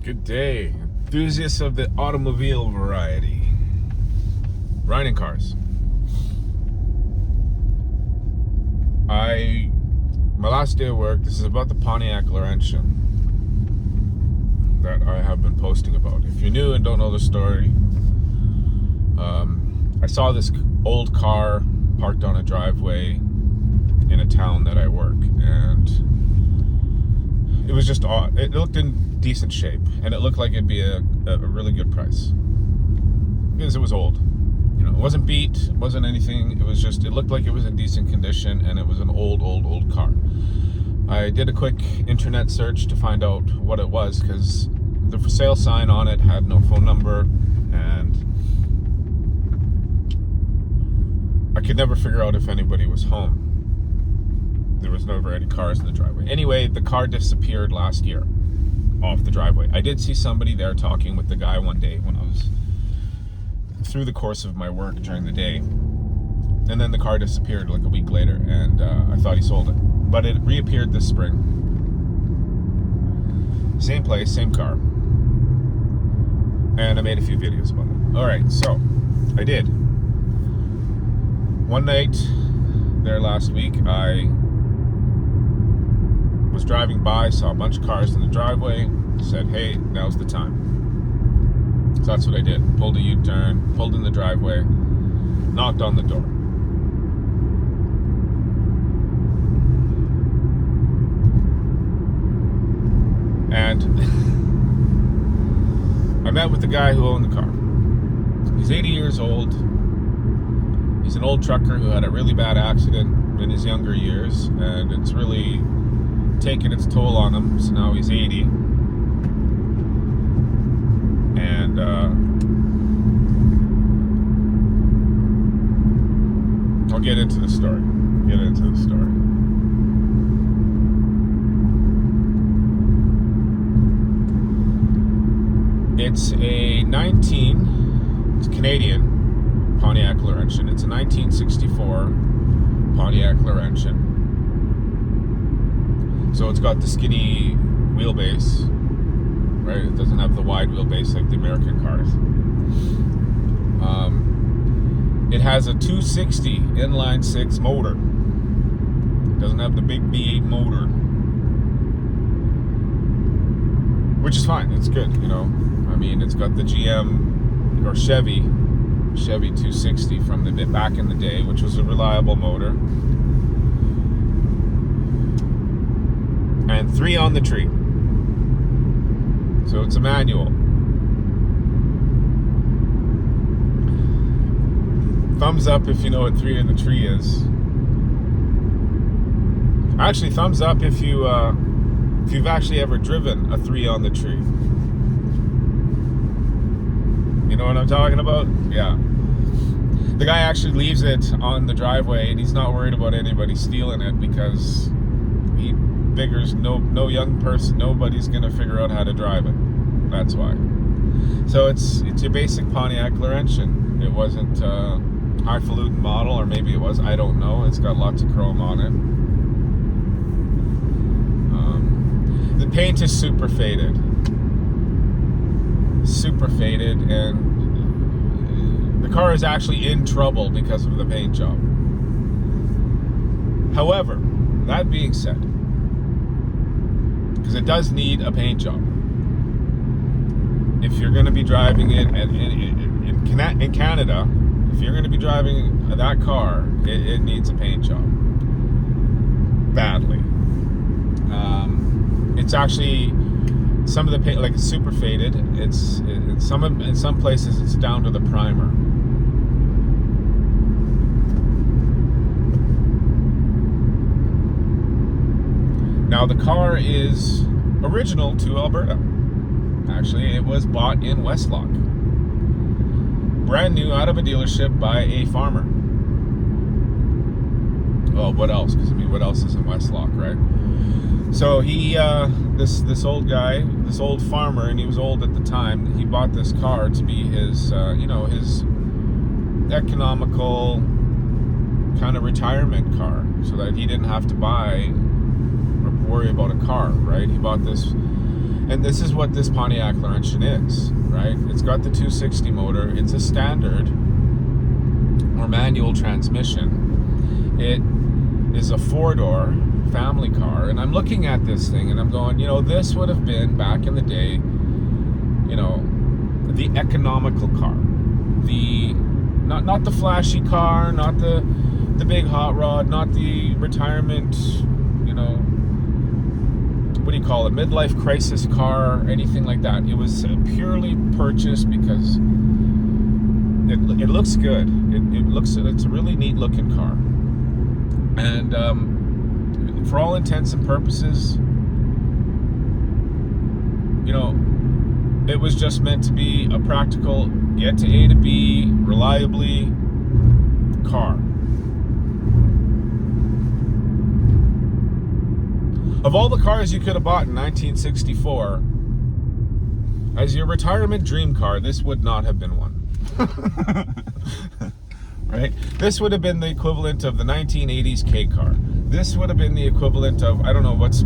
Good day, enthusiasts of the automobile variety. Riding cars. My last day of work, this is about the Pontiac Laurentien that I have been posting about. If you're new and don't know the story, I saw this old car parked on a driveway in a town that I work, and it was just odd. It looked in decent shape, and it looked like it'd be a really good price because it was old. You know, it wasn't beat, it wasn't anything. It was just, it looked like it was in decent condition, and it was an old car. I did a quick internet search to find out what it was, because the for sale sign on it had no phone number, and I could never figure out if anybody was home. There was never any cars in the driveway. Anyway, the car disappeared last year off the driveway. I did see somebody there talking with the guy one day when I was through the course of my work during the day, and then the car disappeared like a week later, and I thought he sold it, but it reappeared this spring. Same place, same car, and I made a few videos about it. All right, so I did. One night there last week, I was driving by, saw a bunch of cars in the driveway, said, hey, now's the time. So that's what I did. Pulled a U-turn, pulled in the driveway, knocked on the door. And I met with the guy who owned the car. He's 80 years old. He's an old trucker who had a really bad accident in his younger years, and it's really taken its toll on him, so now he's 80. And I'll get into the story. It's it's Canadian Pontiac Laurentien. It's a 1964 Pontiac Laurentien. So it's got the skinny wheelbase, right? It doesn't have the wide wheelbase like the American cars. It has a 260 inline six motor. It doesn't have the big V8 motor, which is fine. It's good, you know. I mean, it's got the GM or Chevy 260 from the bit back in the day, which was a reliable motor. And 3 on the tree. So it's a manual. Thumbs up if you know what 3 in the tree is. Actually, thumbs up if you've actually ever driven a 3 on the tree. You know what I'm talking about? Yeah. The guy actually leaves it on the driveway, and he's not worried about anybody stealing it, because he figures no young person, nobody's gonna figure out how to drive it. That's why. So it's your basic Pontiac Laurentien. It wasn't a highfalutin model, or maybe it was, I don't know. It's got lots of chrome on it. The paint is super faded, and the car is actually in trouble because of the paint job. However, that being said, because it does need a paint job. If you're going to be driving it in Canada, if you're going to be driving that car, it needs a paint job badly. It's actually, some of the paint, like, it's super faded. In some places it's down to the primer. Now, the car is original to Alberta. Actually, it was bought in Westlock. Brand new out of a dealership by a farmer. Well, what else? Because, I mean, what else is in Westlock, right? So he, this old guy, this old farmer, and he was old at the time, he bought this car to be his, his economical kind of retirement car, so that he didn't have to buy or worry about a car, right? He bought this And this is what this Pontiac Laurentien is, right? It's got the 260 motor. It's a standard or manual transmission. It is a 4-door family car. And I'm looking at this thing and I'm going, this would have been back in the day, the economical car. The not the flashy car, not the big hot rod, not the retirement, what do you call it, midlife crisis car, anything like that. It was purely purchased because it looks good. It's a really neat looking car. And for all intents and purposes, it was just meant to be a practical get to A to B reliably car. Of all the cars you could have bought in 1964, as your retirement dream car, this would not have been one. Right? This would have been the equivalent of the 1980s K car. This would have been the equivalent of, I don't know, what is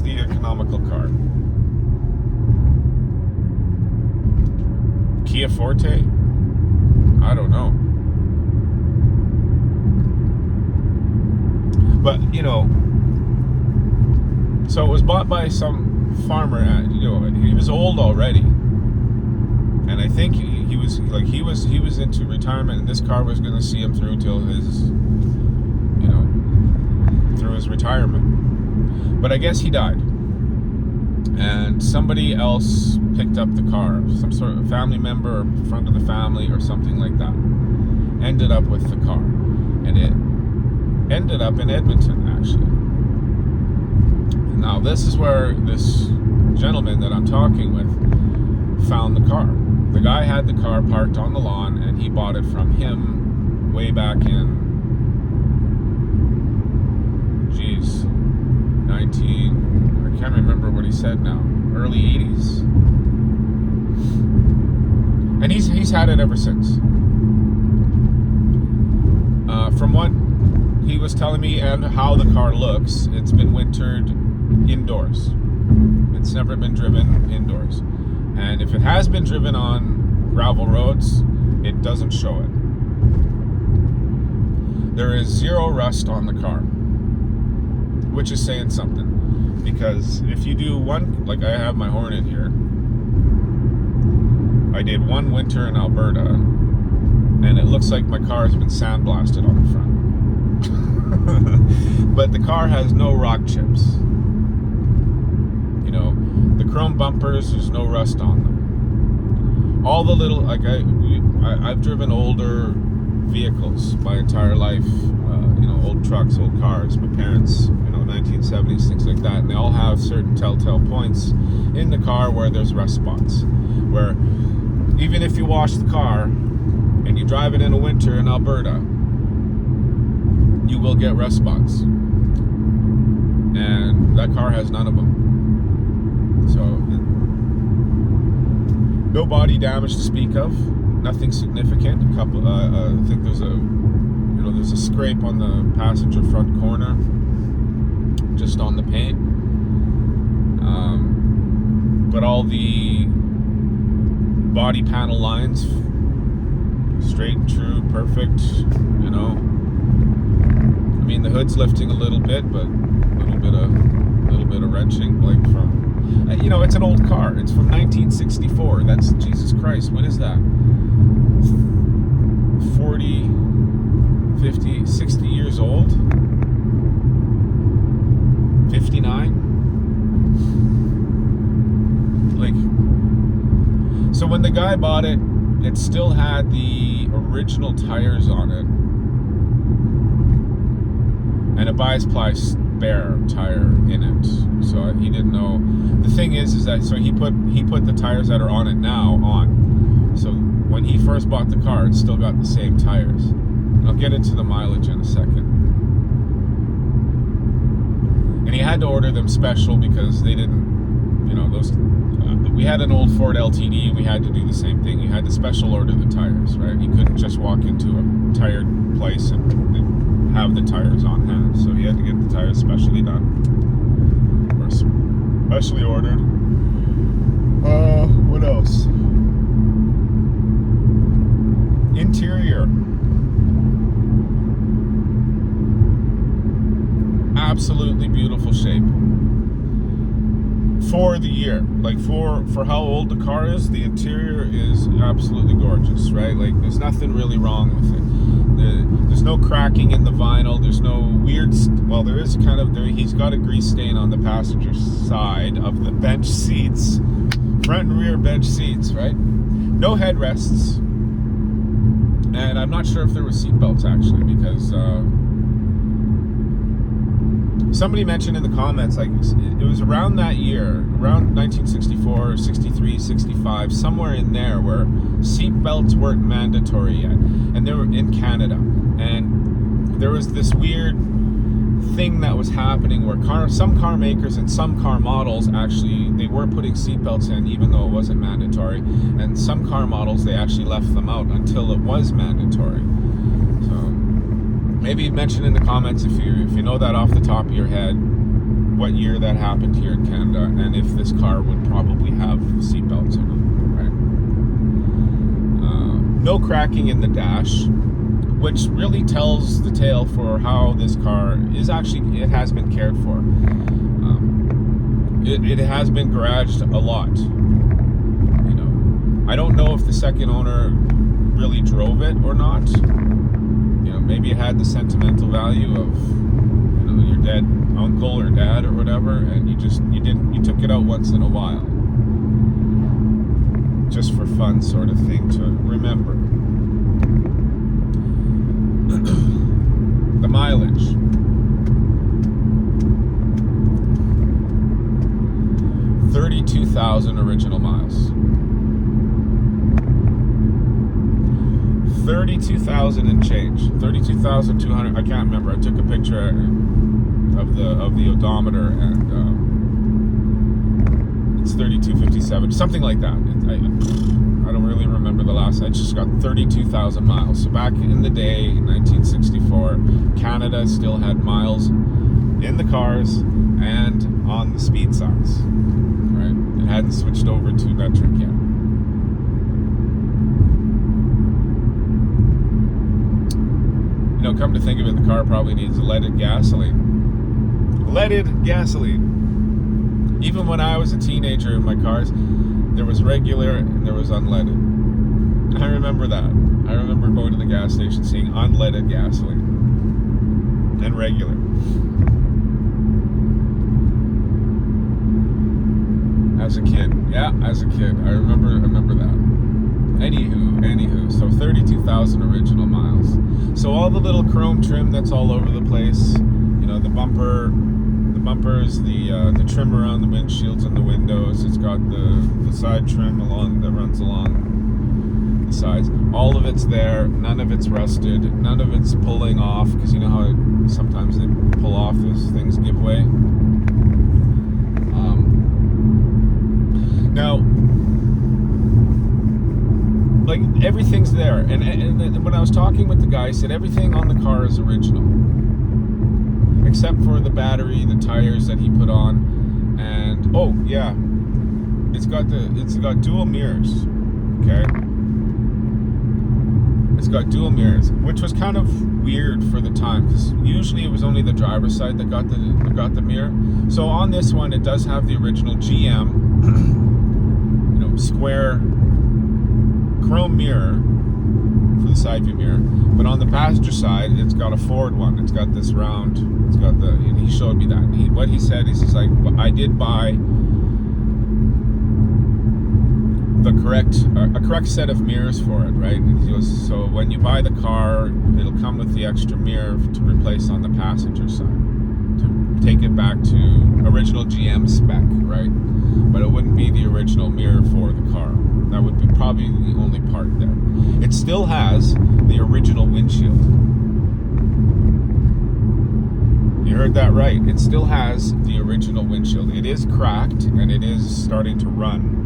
the economical car? Kia Forte? I don't know. But, so it was bought by some farmer. He was old already, and I think he was into retirement, and this car was going to see him through till through his retirement. But I guess he died, and somebody else picked up the car. Some sort of family member or friend of the family or something like that ended up with the car, and it ended up in Edmonton, actually. Now, this is where this gentleman that I'm talking with found the car. The guy had the car parked on the lawn, and he bought it from him way back in, I can't remember what he said now, early 80s. And he's had it ever since. From what he was telling me and how the car looks, it's been wintered indoors. It's never been driven indoors. And if it has been driven on gravel roads, it doesn't show it. There is zero rust on the car, which is saying something. Because if you do one, like I have my Hornet here, I did one winter in Alberta, and it looks like my car has been sandblasted on the front. But the car has no rock chips. The chrome bumpers, there's no rust on them. All the little, I've driven older vehicles my entire life, old trucks, old cars, my parents, 1970s, things like that, and they all have certain telltale points in the car where there's rust spots, where even if you wash the car and you drive it in a winter in Alberta, you will get rust spots, and that car has none of them. So no body damage to speak of, nothing significant. A couple, I think there's a scrape on the passenger front corner, just on the paint. But all the body panel lines, straight and true, perfect. I mean, the hood's lifting a little bit, but a little bit of wrenching, like from. It's an old car. It's from 1964. That's, Jesus Christ, what is that? 40, 50, 60 years old? 59? So when the guy bought it, it still had the original tires on it, and a bias ply spare tire in it. So he didn't know. The thing is that so he put the tires that are on it now on. So when he first bought the car, it still got the same tires. I'll get into the mileage in a second. And he had to order them special because they didn't, those. We had an old Ford LTD, and we had to do the same thing. You had to special order the tires, right? You couldn't just walk into a tire place and have the tires on hand. So he had to get the tires specially done, or specially ordered. the year. Like for how old the car is, the interior is absolutely gorgeous, right? Like there's nothing really wrong with it. There's no cracking in the vinyl. There's no weird. Well, there is kind of. He's got a grease stain on the passenger side of the bench seats, front and rear bench seats, right? No headrests, and I'm not sure if there were seat belts actually, because somebody mentioned in the comments, like it was around that year, around 1964, 63, 65, somewhere in there, where seat belts weren't mandatory yet, and they were in Canada, and there was this weird thing that was happening where some car makers and some car models actually, they were putting seat belts in even though it wasn't mandatory, and some car models they actually left them out until it was mandatory. So maybe mention in the comments if you know that off the top of your head, what year that happened here in Canada, and if this car would probably have seat belts in it, right? No cracking in the dash, which really tells the tale for how this car is actually, it has been cared for. It has been garaged a lot. You know, I don't know if the second owner really drove it or not. You know, maybe it had the sentimental value of, you know, your dead uncle or dad or whatever, and you took it out once in a while, just for fun, sort of thing to remember. The mileage. 32,000 original miles. 32,000 and change. 32,200. I can't remember. I took a picture of the odometer, and it's 3257, something like that. I don't really remember the last. I just got 32,000 miles. So back in the day, in 1964, Canada still had miles in the cars and on the speed signs. Right? It hadn't switched over to metric yet. You know, come to think of it, the car probably needs leaded gasoline. Leaded gasoline. Even when I was a teenager in my cars, there was regular and there was unleaded. I remember that. I remember going to the gas station seeing unleaded gasoline and regular. As a kid. Yeah, as a kid. I remember that. Anywho, so 32,000 original miles. So all the little chrome trim that's all over the place, you know, the bumpers, the trim around the windshields and the windows. It's got the side trim that runs along the sides. All of it's there. None of it's rusted. None of it's pulling off, because you know how sometimes they pull off as things give way. Now, like, everything's there, and when I was talking with the guy, he said everything on the car is original, except for the battery, the tires that he put on, and oh yeah, it's got dual mirrors. Okay, it's got dual mirrors, which was kind of weird for the time, because usually it was only the driver's side that got the mirror. So on this one, it does have the original GM, you know, square chrome mirror for the side view mirror, but on the passenger side, it's got a Ford one. It's got this round. It's got and he showed me that. What he said is, he's like, I did buy a correct set of mirrors for it, right? And he goes, so when you buy the car, it'll come with the extra mirror to replace on the passenger side, to take it back to original GM spec, right? But it wouldn't be the original mirror for the car. That would be probably the only part there. It still has the original windshield. You heard that right. It still has the original windshield. It is cracked and it is starting to run.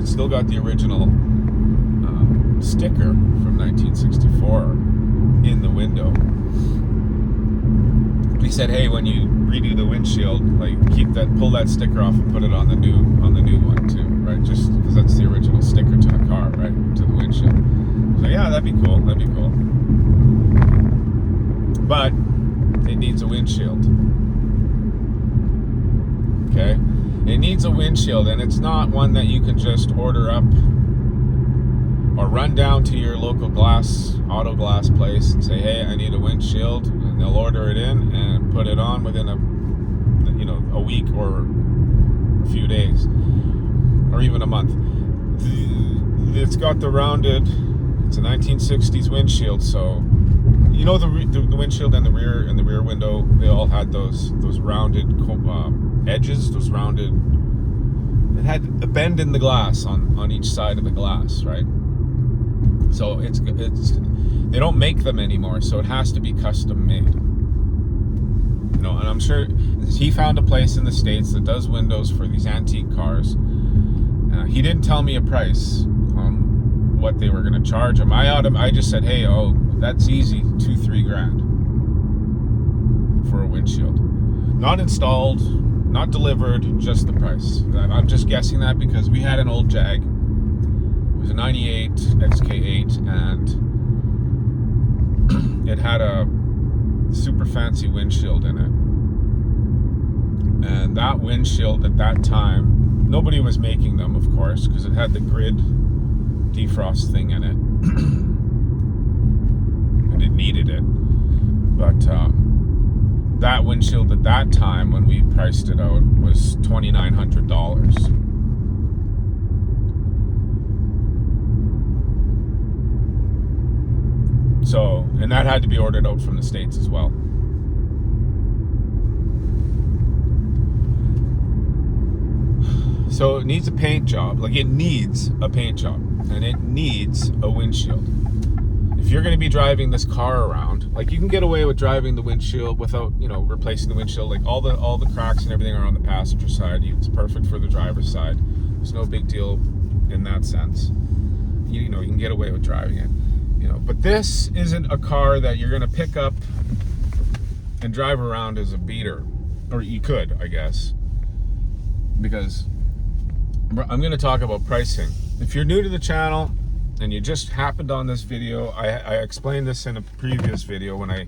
It's still got the original sticker from 1964 in the window. He said, "Hey, when you redo the windshield, like pull that sticker off and put it on the new one too, right? Just because that's the original sticker to the car, right, to the windshield." So yeah, that'd be cool. But it needs a windshield. okay? It needs a windshield, and it's not one that you can just order up or run down to your local auto glass place and say, hey, I need a windshield, and they'll order it in and put it on within a week or a few days, or even a month. It's got the rounded, it's a 1960s windshield, so the windshield and the rear window, they all had those rounded edges, those rounded. It had a bend in the glass on each side of the glass, right? So it's they don't make them anymore, so it has to be custom made. And I'm sure he found a place in the States that does windows for these antique cars. He didn't tell me a price on what they were going to charge him. I just said, hey, that's easy, $2-3 grand for a windshield. Not installed, not delivered, just the price. I'm just guessing that because we had an old Jag. It was a 98 XK8, and it had a super fancy windshield in it. And that windshield at that time, nobody was making them, of course, because it had the grid defrost thing in it. And it needed it. But that windshield at that time, when we priced it out, was $2,900. So, and that had to be ordered out from the States as well. So it needs a paint job. Like, it needs a paint job, and it needs a windshield. If you're going to be driving this car around, like, you can get away with driving the windshield without, replacing the windshield. Like, all the cracks and everything are on the passenger side. It's perfect for the driver's side. There's no big deal in that sense. You can get away with driving it. But this isn't a car that you're going to pick up and drive around as a beater. Or you could, I guess. Because I'm going to talk about pricing. If you're new to the channel and you just happened on this video, I explained this in a previous video when I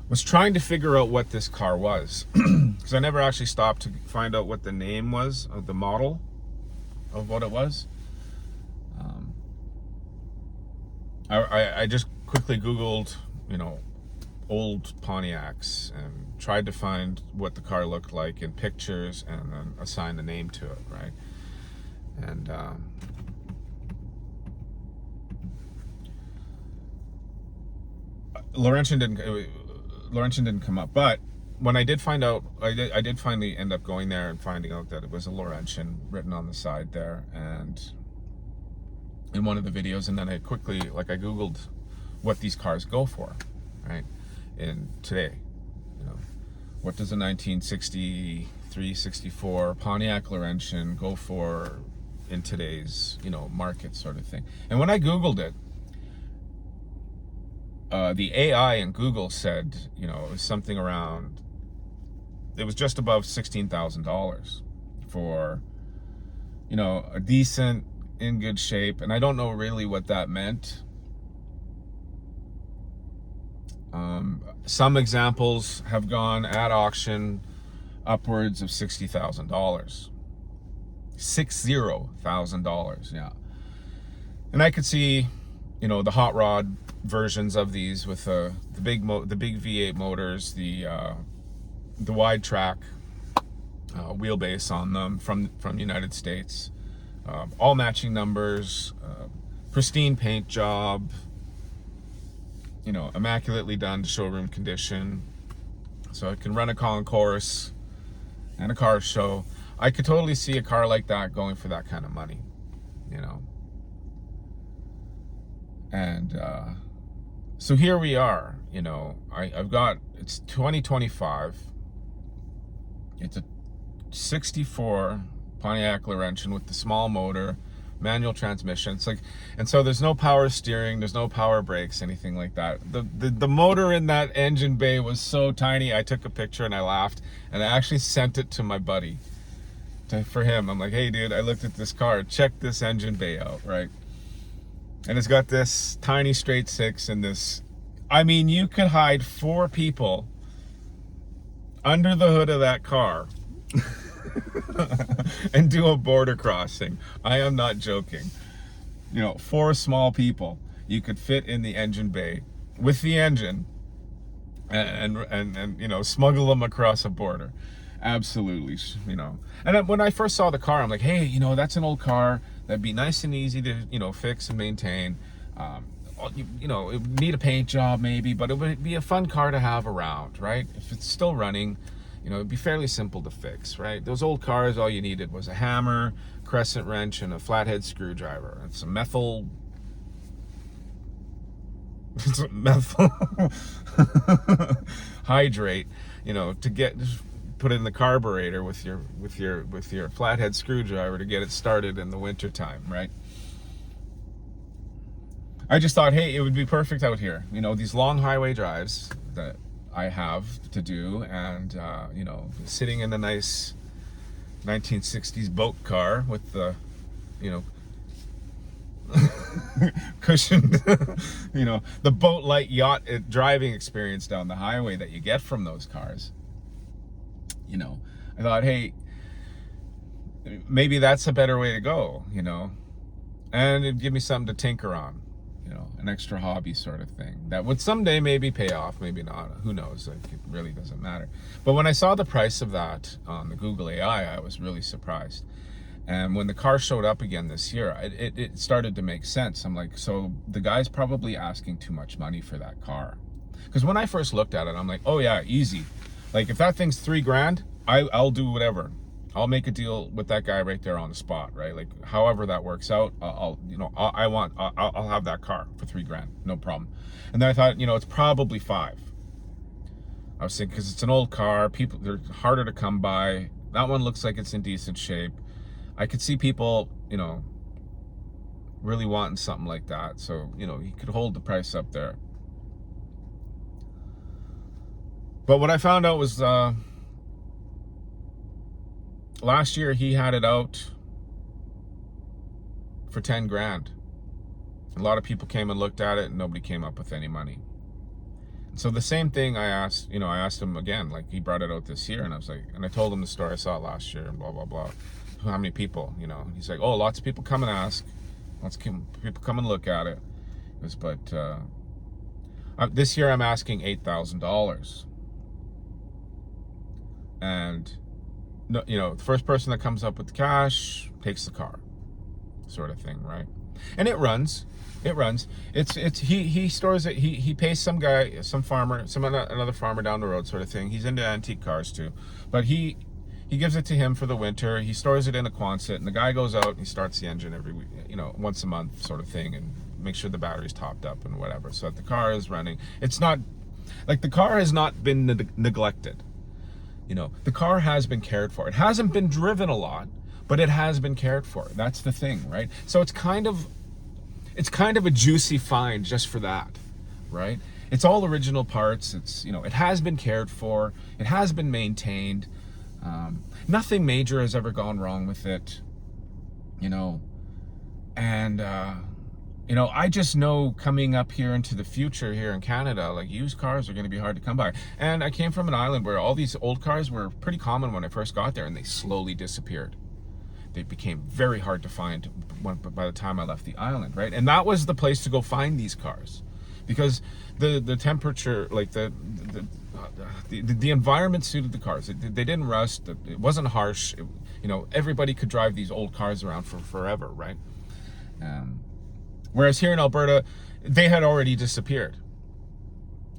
was trying to figure out what this car was. Because I never actually stopped to find out what the name was of the model of what it was. I just quickly Googled, old Pontiacs and tried to find what the car looked like in pictures and then assign the name to it, right? And Laurentien didn't come up, but when I did find out, I did finally end up going there and finding out that it was a Laurentien written on the side there, and in one of the videos, and then I quickly, I Googled what these cars go for, right? In today, what does a 1963, 64 Pontiac Laurentien go for in today's, market sort of thing. And when I Googled it, the AI in Google said, it was something around, it was just above $16,000 for, a decent, in good shape, and I don't know really what that meant. Some examples have gone at auction upwards of $60,000, $60,000, yeah. And I could see, the hot rod versions of these with the big V8 motors, the wide track wheelbase on them from the United States. All matching numbers, pristine paint job, immaculately done to showroom condition. So it can run a concourse and a car show. I could totally see a car like that going for that kind of money, And so here we are, I've got, it's 2025. It's a 64 Pontiac Laurentien with the small motor, manual transmission. It's and so there's no power steering, there's no power brakes, anything like that. The motor in that engine bay was so tiny. I took a picture and I laughed, and I actually sent it to my buddy, for him. I'm like, hey dude, I looked at this car, check this engine bay out, right? And it's got this tiny straight six and this, you could hide 4 people under the hood of that car. and do a border crossing. I am not joking. 4 small people you could fit in the engine bay with the engine and smuggle them across a border. Absolutely. And then when I first saw the car, I'm like, hey, that's an old car that'd be nice and easy to fix and maintain. It would need a paint job maybe, but it would be a fun car to have around, right? If it's still running, it'd be fairly simple to fix, right? Those old cars, all you needed was a hammer, crescent wrench, and a flathead screwdriver, and some methyl hydrate, to put it in the carburetor with your flathead screwdriver to get it started in the winter time, right? I just thought, hey, it would be perfect out here. These long highway drives that I have to do, and sitting in a nice 1960s boat car with the cushioned the boat light yacht driving experience down the highway that you get from those cars. I thought, hey, maybe that's a better way to go, and it'd give me something to tinker on, an extra hobby sort of thing that would someday maybe pay off, maybe not, who knows, it really doesn't matter. But when I saw the price of that on the Google AI, I was really surprised. And when the car showed up again this year, it started to make sense. I'm like, so the guy's probably asking too much money for that car. Because when I first looked at it, I'm like, oh yeah, easy. Like if that thing's $3,000, I'll do whatever. I'll make a deal with that guy right there on the spot, right? Like however that works out, I'll have that car for $3,000, no problem. And then I thought, it's probably 5. I was thinking, because it's an old car, they're harder to come by. That one looks like it's in decent shape. I could see people, really wanting something like that. So, he could hold the price up there. But what I found out was last year he had it out for $10,000. A lot of people came and looked at it and nobody came up with any money. So the same thing I asked him again, like he brought it out this year, and I told him the story I saw last year and blah, blah, blah. How many people, he's like, oh, lots of people come and ask, lots of people come and look at it. But this year I'm asking $8,000. And the first person that comes up with the cash takes the car, sort of thing, right? And it runs. He stores it. He pays some guy, another farmer down the road, sort of thing. He's into antique cars too, but he gives it to him for the winter. He stores it in a Quonset, and the guy goes out and he starts the engine every week, once a month, sort of thing, and make sure the battery's topped up and whatever, so that the car is running. It's not like the car has not been neglected. The car has been cared for. It hasn't been driven a lot, but it has been cared for. That's the thing, right? So it's kind of a juicy find just for that, right? It's all original parts. It's, it has been cared for. It has been maintained. Nothing major has ever gone wrong with it, and I just know coming up here into the future here in Canada, like used cars are going to be hard to come by. And I came from an island where all these old cars were pretty common when I first got there, and they slowly disappeared. They became very hard to find by the time I left the island, right? And that was the place to go find these cars, because the temperature, like the environment suited the cars. They didn't rust. It wasn't harsh. Everybody could drive these old cars around for forever, right? Whereas here in Alberta, they had already disappeared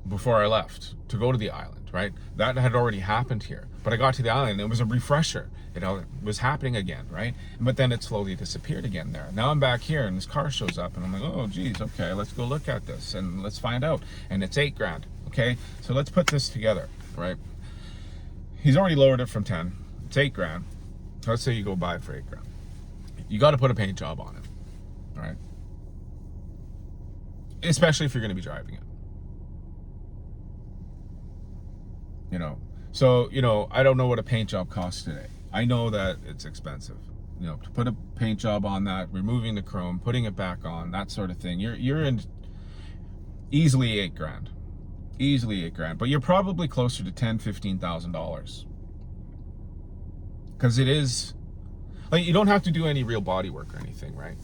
before I left to go to the island, right? That had already happened here. But I got to the island and it was a refresher. It was happening again, right? But then it slowly disappeared again there. Now I'm back here and this car shows up and I'm like, oh, geez, okay, let's go look at this and let's find out. And it's $8,000, okay? So let's put this together, right? He's already lowered it from 10. It's $8,000. So let's say you go buy it for $8,000. You got to put a paint job on it, right? Especially if you're going to be driving it. So, I don't know what a paint job costs today. I know that it's expensive. To put a paint job on that, removing the chrome, putting it back on, that sort of thing. You're in easily $8,000. Easily $8,000. But you're probably closer to $10,000, $15,000. Because it is, like, you don't have to do any real body work or anything, right?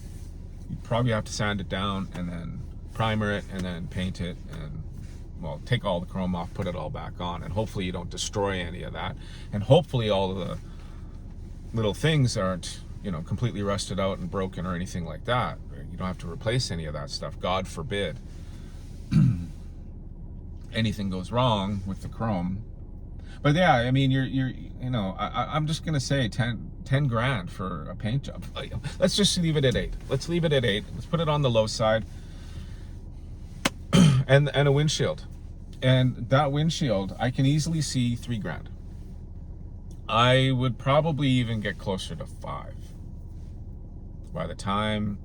You probably have to sand it down and then primer it and then paint it and, well, take all the chrome off, put it all back on, and hopefully you don't destroy any of that. And hopefully all of the little things aren't, completely rusted out and broken or anything like that. You don't have to replace any of that stuff. God forbid anything goes wrong with the chrome. But yeah, I mean, I'm just gonna say 10 grand for a paint job. Let's just leave it at 8. Let's leave it at 8. Let's put it on the low side. and a windshield. And that windshield, I can easily see 3 grand. I would probably even get closer to 5. By the time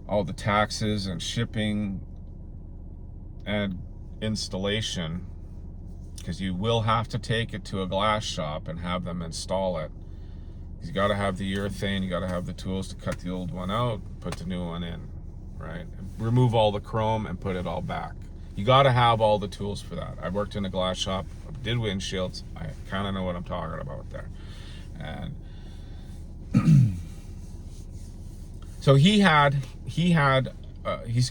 all the taxes and shipping and installation, because you will have to take it to a glass shop and have them install it. You got to have the urethane, you got to have the tools to cut the old one out, put the new one in, right? Remove all the chrome and put it all back. You got to have all the tools for that. I worked in a glass shop, did windshields. I kind of know what I'm talking about there. And so he's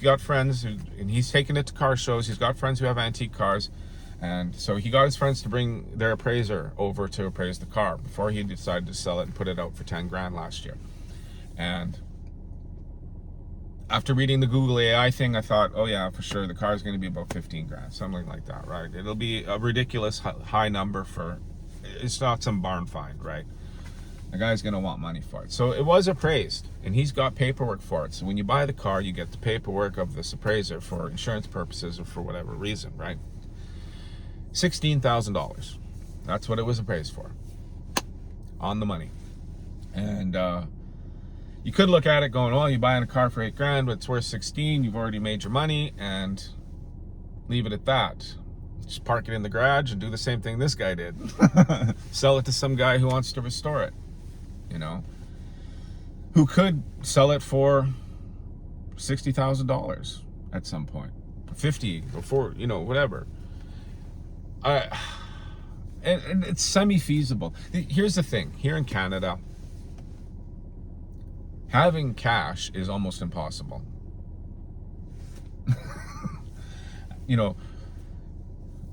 got friends and he's taken it to car shows. He's got friends who have antique cars. And so he got his friends to bring their appraiser over to appraise the car before he decided to sell it and put it out for 10 grand last year. And after reading the Google AI thing, I thought, oh yeah, for sure, the car is going to be about 15 grand, something like that, right? It'll be a ridiculous high number it's not some barn find, right? The guy's going to want money for it. So it was appraised, and he's got paperwork for it. So when you buy the car, you get the paperwork of this appraiser for insurance purposes or for whatever reason, right? $16,000. That's what it was appraised for. On the money. And you could look at it going, well, you're buying a car for 8 grand, but it's worth 16. You've already made your money, and leave it at that. Just park it in the garage and do the same thing this guy did. Sell it to some guy who wants to restore it, who could sell it for $60,000 at some point, 50 or 40, whatever. And it's semi-feasible. Here's the thing. Here in Canada, having cash is almost impossible.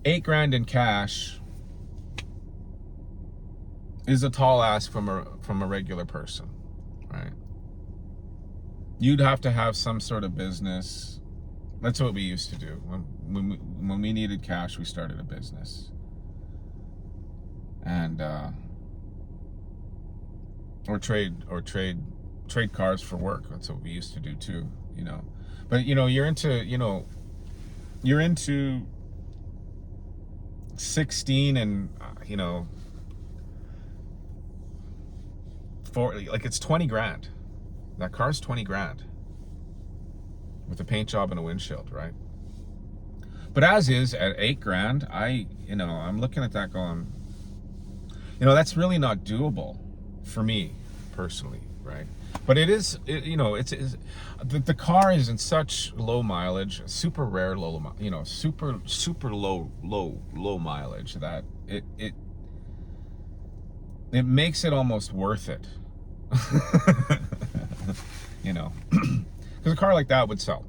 8 grand in cash is a tall ask from a regular person, right? You'd have to have some sort of business. That's what we used to do. When we needed cash, we started a business. And or trade cars for work. That's what we used to do too, But you're into 16 and it's 20 grand. That car's 20 grand. With a paint job and a windshield, right? But as is, at 8 grand, I'm looking at that going, that's really not doable for me personally, right? But it is, the car is in such low mileage, super rare low, super low mileage that it makes it almost worth it, Because a car like that would sell.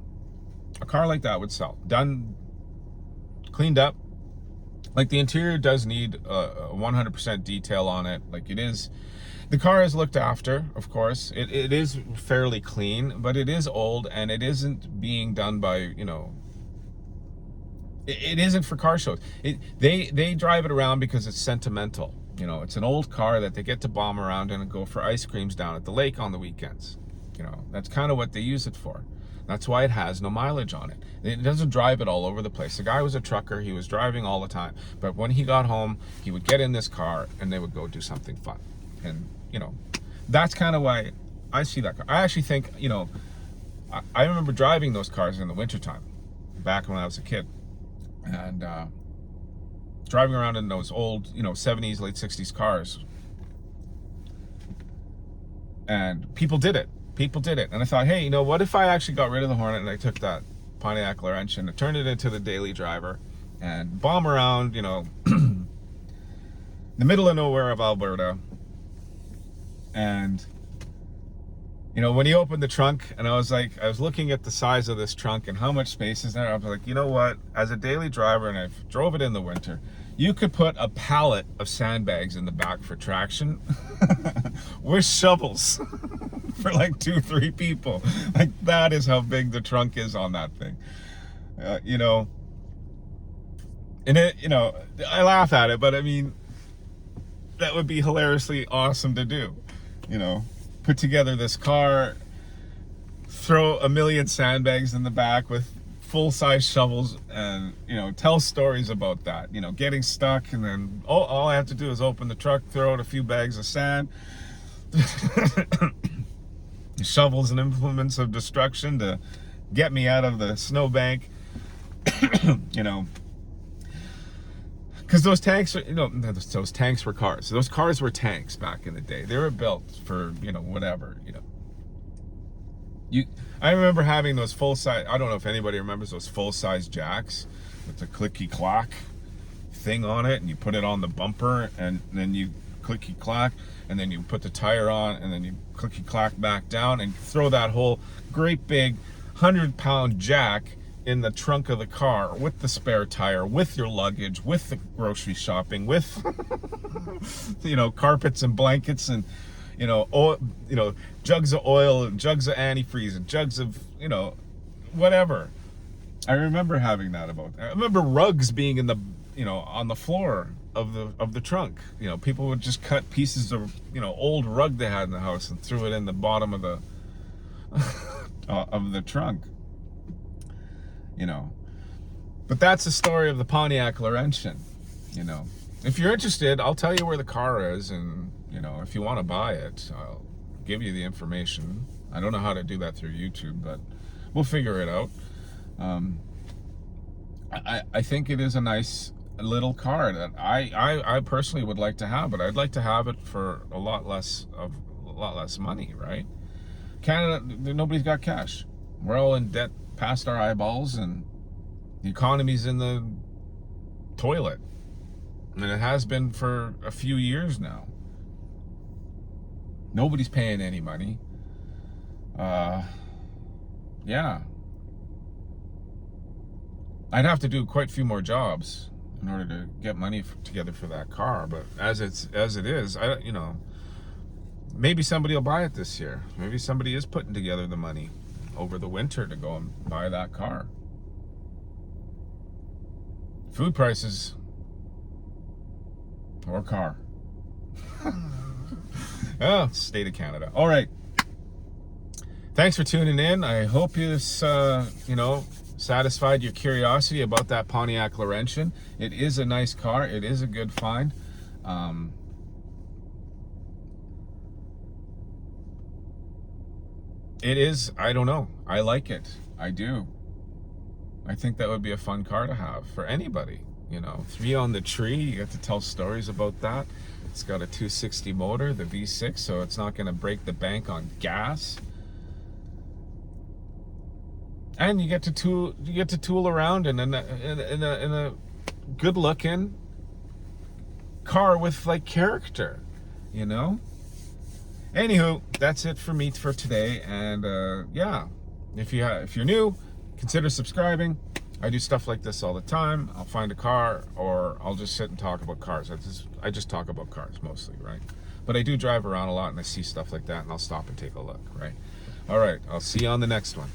Done, cleaned up. Like, the interior does need a 100% detail on it. Like, it is. The car is looked after, of course. It is fairly clean, but it is old, and it isn't being done by, it isn't for car shows. They drive it around because it's sentimental. It's an old car that they get to bomb around in and go for ice creams down at the lake on the weekends. That's kind of what they use it for. That's why it has no mileage on it. It doesn't drive it all over the place. The guy was a trucker. He was driving all the time. But when he got home, he would get in this car and they would go do something fun. And, that's kind of why I see that car. I actually think, I remember driving those cars in the wintertime back when I was a kid. And driving around in those old, 70s, late 60s cars. And people did it. And I thought, hey, what if I actually got rid of the Hornet and I took that Pontiac Laurentien and turned it into the daily driver and bomb around, the middle of nowhere of Alberta And when he opened the trunk, and I was looking at the size of this trunk and how much space is there. I was like, you know what? As a daily driver, and I've drove it in the winter, you could put a pallet of sandbags in the back for traction with shovels for like 2-3 people. Like, that is how big the trunk is on that thing. And I laugh at it, but I mean, that would be hilariously awesome to do. Put together this car, throw a million sandbags in the back with full-size shovels, and tell stories about that. Getting stuck, and then all I have to do is open the truck, throw out a few bags of sand, shovels and implements of destruction to get me out of the snowbank. Because those tanks are, those tanks were cars. Those cars were tanks back in the day. They were built for, whatever, I remember having those full-size, I don't know if anybody remembers those full-size jacks with the clicky-clack thing on it, and you put it on the bumper, and then you clicky-clack, and then you put the tire on, and then you clicky-clack back down, and throw that whole great big 100-pound jack in the trunk of the car with the spare tire, with your luggage, with the grocery shopping, with carpets and blankets, and jugs of oil and jugs of antifreeze and jugs of whatever. I remember having that I remember rugs being in the on the floor of the trunk. People would just cut pieces of old rug they had in the house and threw it in the bottom of the of the trunk. But that's the story of the Pontiac Laurentien. If you're interested, I'll tell you where the car is, and if you want to buy it, I'll give you the information. I don't know how to do that through YouTube, but we'll figure it out. I think it is a nice little car that I personally would like to have, but I'd like to have it for a lot less money, right? Canada, nobody's got cash. We're all in debt past our eyeballs, and the economy's in the toilet, and it has been for a few years now. Nobody's paying any money. Yeah, I'd have to do quite a few more jobs in order to get money together for that car, but as it is, maybe somebody will buy it this year. Maybe somebody is putting together the money over the winter to go and buy that car. Food prices or car. Oh, state of Canada. All right. Thanks for tuning in. I hope this, satisfied your curiosity about that Pontiac Laurentien. It is a nice car. It is a good find. It is, I don't know. I like it. I do. I think that would be a fun car to have for anybody. 3 on the tree. You get to tell stories about that. It's got a 260 motor, the V6, so it's not going to break the bank on gas. And you get to tool around in a good looking car with like character, Anywho, that's it for me for today, and yeah, if you're new, consider subscribing. I do stuff like this all the time. I'll find a car, or I'll just sit and talk about cars. I just talk about cars mostly, right? But I do drive around a lot, and I see stuff like that, and I'll stop and take a look, right? All right, I'll see you on the next one.